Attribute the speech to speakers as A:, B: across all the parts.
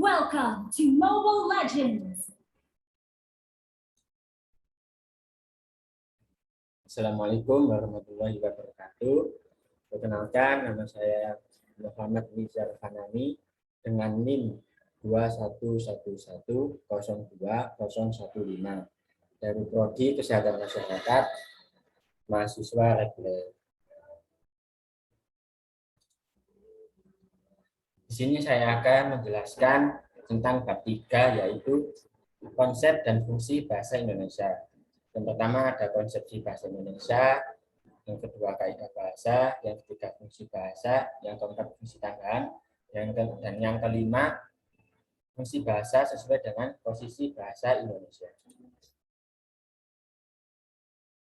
A: Welcome to Mobile Legends!
B: Assalamualaikum warahmatullahi wabarakatuh. Perkenalkan, nama saya Muhammad Nizar Fanani dengan NIM 211102015 dari Prodi Kesehatan Masyarakat, mahasiswa reguler. Di sini saya akan menjelaskan tentang bab 3, yaitu konsep dan fungsi bahasa Indonesia. Yang pertama ada konsepsi bahasa Indonesia, yang kedua kaidah bahasa, yang ketiga fungsi bahasa, yang keempat fungsi tambahan, dan yang kelima fungsi bahasa sesuai dengan posisi bahasa Indonesia.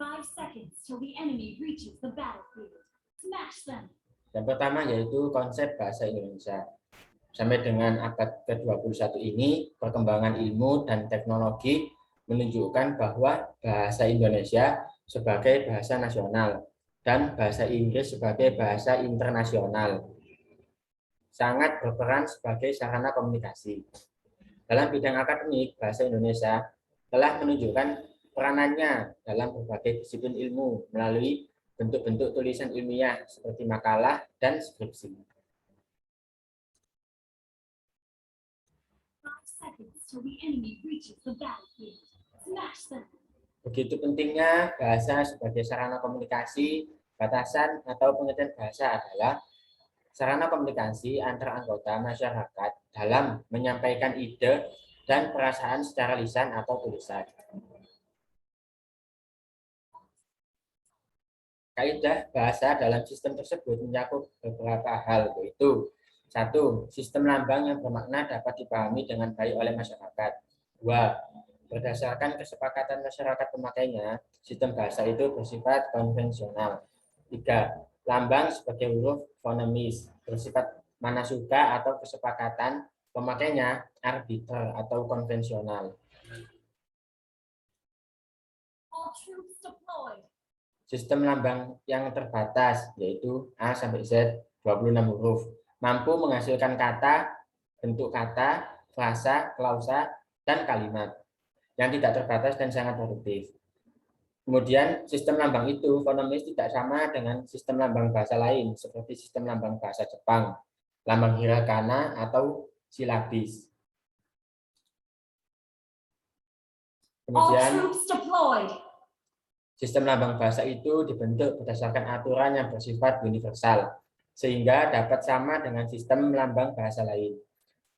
A: 5 seconds till the enemy reaches the battlefield. Smash them!
B: Yang pertama yaitu konsep bahasa Indonesia. Sampai dengan abad ke-21 ini, perkembangan ilmu dan teknologi menunjukkan bahwa bahasa Indonesia sebagai bahasa nasional dan bahasa Inggris sebagai bahasa internasional sangat berperan sebagai sarana komunikasi. Dalam bidang akademik, bahasa Indonesia telah menunjukkan peranannya dalam berbagai disiplin ilmu melalui bentuk-bentuk tulisan ilmiah seperti makalah dan skripsi.
A: 5 seconds till the enemy reaches the battlefield. Smash them!
B: Begitu pentingnya bahasa sebagai sarana komunikasi. Batasan atau pengertian bahasa adalah sarana komunikasi antar anggota masyarakat dalam menyampaikan ide dan perasaan secara lisan atau tulisan. Kaidah bahasa dalam sistem tersebut mencakup beberapa hal, yaitu 1. Sistem lambang yang bermakna dapat dipahami dengan baik oleh masyarakat. 2. Berdasarkan kesepakatan masyarakat pemakainya, sistem bahasa itu bersifat konvensional. 3. Lambang sebagai huruf fonemis, bersifat mana suka atau kesepakatan pemakainya arbiter atau konvensional.
A: All troops deployed!
B: Sistem lambang yang terbatas, yaitu A sampai Z, 26 huruf, mampu menghasilkan kata, bentuk kata, frasa, klausa, dan kalimat yang tidak terbatas dan sangat produktif. Kemudian sistem lambang itu fonemis tidak sama dengan sistem lambang bahasa lain, seperti sistem lambang bahasa Jepang, lambang hiragana, atau silabis. Kemudian sistem lambang bahasa itu dibentuk berdasarkan aturan yang bersifat universal, sehingga dapat sama dengan sistem lambang bahasa lain.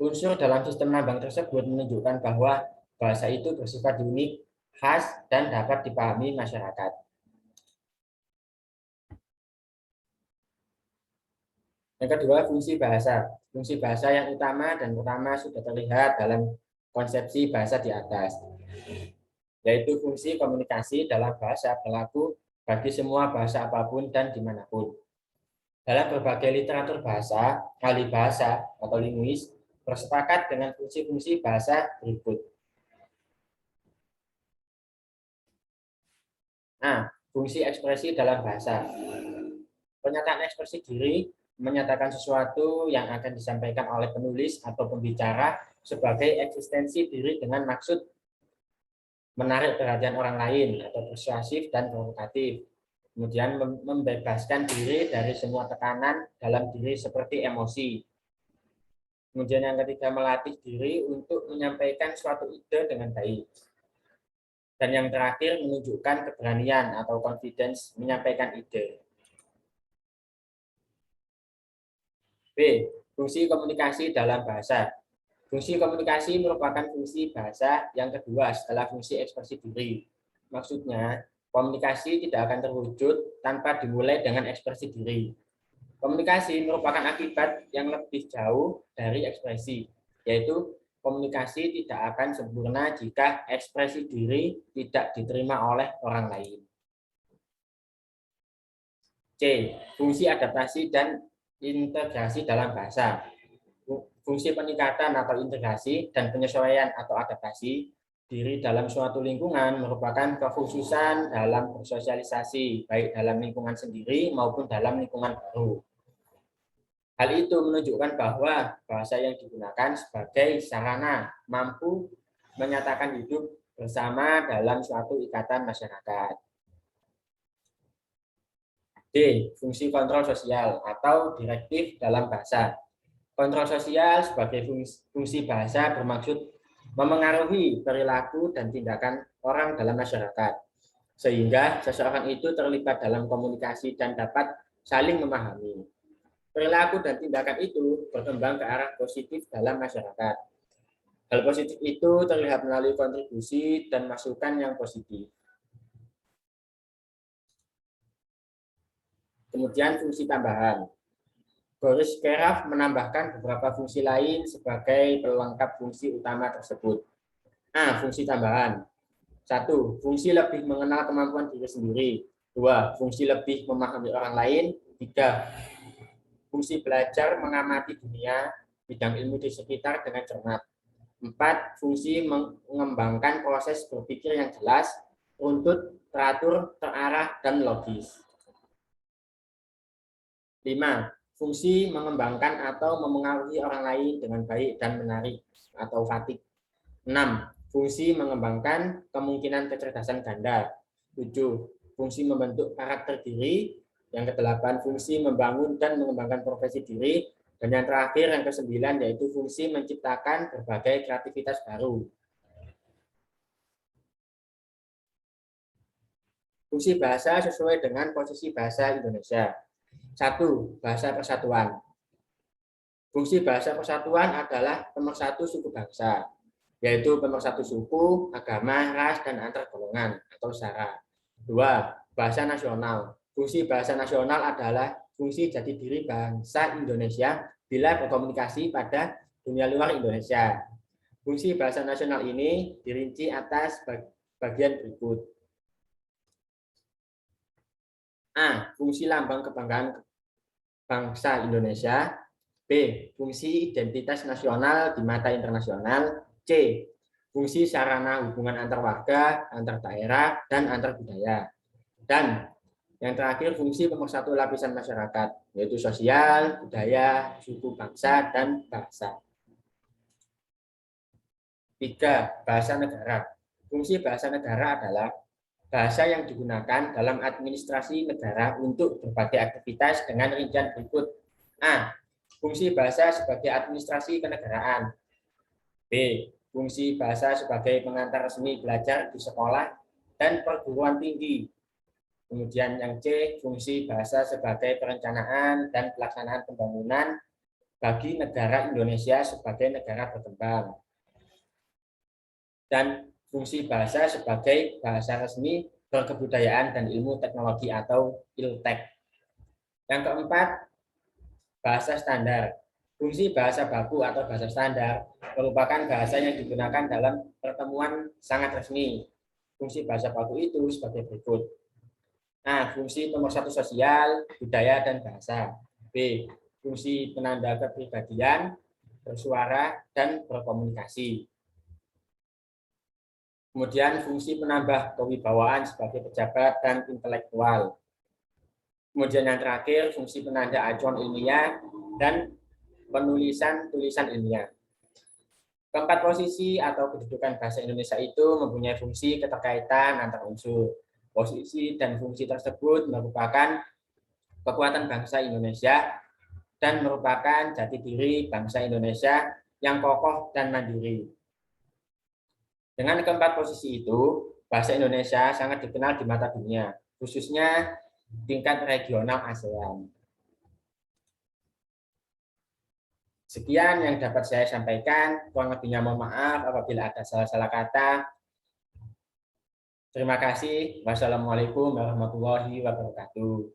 B: Unsur dalam sistem lambang tersebut menunjukkan bahwa bahasa itu bersifat unik, khas, dan dapat dipahami masyarakat. Yang kedua, fungsi bahasa. Fungsi bahasa yang utama dan pertama sudah terlihat dalam konsepsi bahasa di atas, yaitu fungsi komunikasi dalam bahasa berlaku bagi semua bahasa apapun dan dimanapun. Dalam berbagai literatur bahasa, ahli bahasa atau linguis bersepakat dengan fungsi-fungsi bahasa berikut. Nah, fungsi ekspresi dalam bahasa. Pernyataan ekspresi diri menyatakan sesuatu yang akan disampaikan oleh penulis atau pembicara sebagai eksistensi diri dengan maksud menarik perhatian orang lain atau persuasif dan provokatif. Kemudian membebaskan diri dari semua tekanan dalam diri seperti emosi. Kemudian yang ketiga, melatih diri untuk menyampaikan suatu ide dengan baik. Dan yang terakhir, menunjukkan keberanian atau confidence menyampaikan ide. B. Fungsi komunikasi dalam bahasa. Fungsi komunikasi merupakan fungsi bahasa yang kedua setelah fungsi ekspresi diri. Maksudnya, komunikasi tidak akan terwujud tanpa dimulai dengan ekspresi diri. Komunikasi merupakan akibat yang lebih jauh dari ekspresi, yaitu komunikasi tidak akan sempurna jika ekspresi diri tidak diterima oleh orang lain. C. Fungsi adaptasi dan integrasi dalam bahasa. Fungsi peningkatan atau integrasi dan penyesuaian atau adaptasi diri dalam suatu lingkungan merupakan kekhususan dalam bersosialisasi, baik dalam lingkungan sendiri maupun dalam lingkungan baru. Hal itu menunjukkan bahwa bahasa yang digunakan sebagai sarana mampu menyatakan hidup bersama dalam suatu ikatan masyarakat. D. Fungsi kontrol sosial atau direktif dalam bahasa. Kontrol sosial sebagai fungsi bahasa bermaksud memengaruhi perilaku dan tindakan orang dalam masyarakat, sehingga seseorang itu terlibat dalam komunikasi dan dapat saling memahami. Perilaku dan tindakan itu berkembang ke arah positif dalam masyarakat. Hal positif itu terlihat melalui kontribusi dan masukan yang positif. Kemudian fungsi tambahan. Boris Karloff menambahkan beberapa fungsi lain sebagai pelengkap fungsi utama tersebut. A. Fungsi tambahan. 1. Fungsi lebih mengenal kemampuan diri sendiri. 2. Fungsi lebih memahami orang lain. 3. Fungsi belajar mengamati dunia, bidang ilmu di sekitar dengan cermat. 4. Fungsi mengembangkan proses berpikir yang jelas, runtut, teratur, terarah, dan logis. 5. Fungsi mengembangkan atau memengaruhi orang lain dengan baik dan menarik atau fatik. 6. Fungsi mengembangkan kemungkinan kecerdasan ganda. 7. Fungsi membentuk karakter diri. Yang ke-8, fungsi membangun dan mengembangkan profesi diri. Dan yang terakhir, yang ke-9, yaitu fungsi menciptakan berbagai kreativitas baru. Fungsi bahasa sesuai dengan posisi bahasa Indonesia. 1. Bahasa persatuan. Fungsi bahasa persatuan adalah pemersatu suku bangsa, yaitu pemersatu suku, agama, ras, dan antar golongan atau sara. 2. Bahasa nasional. Fungsi bahasa nasional adalah fungsi jati diri bangsa Indonesia bila berkomunikasi pada dunia luar Indonesia. Fungsi bahasa nasional ini dirinci atas bagian berikut. A. Fungsi lambang kebanggaan bangsa Indonesia. B. Fungsi identitas nasional di mata internasional. C. Fungsi sarana hubungan antar warga, antar daerah, dan antar budaya. Dan yang terakhir, fungsi pemersatu lapisan masyarakat, yaitu sosial, budaya, suku bangsa, dan bahasa. 3. Bahasa negara. Fungsi bahasa negara adalah bahasa yang digunakan dalam administrasi negara untuk berbagai aktivitas dengan rincian berikut. A. Fungsi bahasa sebagai administrasi kenegaraan. B. Fungsi bahasa sebagai pengantar resmi belajar di sekolah dan perguruan tinggi. Kemudian yang C, fungsi bahasa sebagai perencanaan dan pelaksanaan pembangunan bagi negara Indonesia sebagai negara berkembang. Dan fungsi bahasa sebagai bahasa resmi berkebudayaan dan ilmu teknologi atau ILTEK. Yang keempat, bahasa standar. Fungsi bahasa baku atau bahasa standar merupakan bahasa yang digunakan dalam pertemuan sangat resmi. Fungsi bahasa baku itu sebagai berikut. A. Fungsi pemersatu sosial, budaya, dan bahasa. B. Fungsi penanda kepribadian, bersuara, dan berkomunikasi. Kemudian fungsi penambah kewibawaan sebagai pejabat dan intelektual. Kemudian yang terakhir, fungsi penanda acuan ilmiah dan penulisan tulisan ilmiah. Keempat posisi atau kedudukan bahasa Indonesia itu mempunyai fungsi keterkaitan antar unsur. Posisi dan fungsi tersebut merupakan kekuatan bangsa Indonesia dan merupakan jati diri bangsa Indonesia yang kokoh dan mandiri. Dengan keempat posisi itu, bahasa Indonesia sangat dikenal di mata dunia, khususnya tingkat regional ASEAN. Sekian yang dapat saya sampaikan, kurang lebihnya mohon maaf apabila ada salah-salah kata. Terima kasih. Wassalamualaikum warahmatullahi wabarakatuh.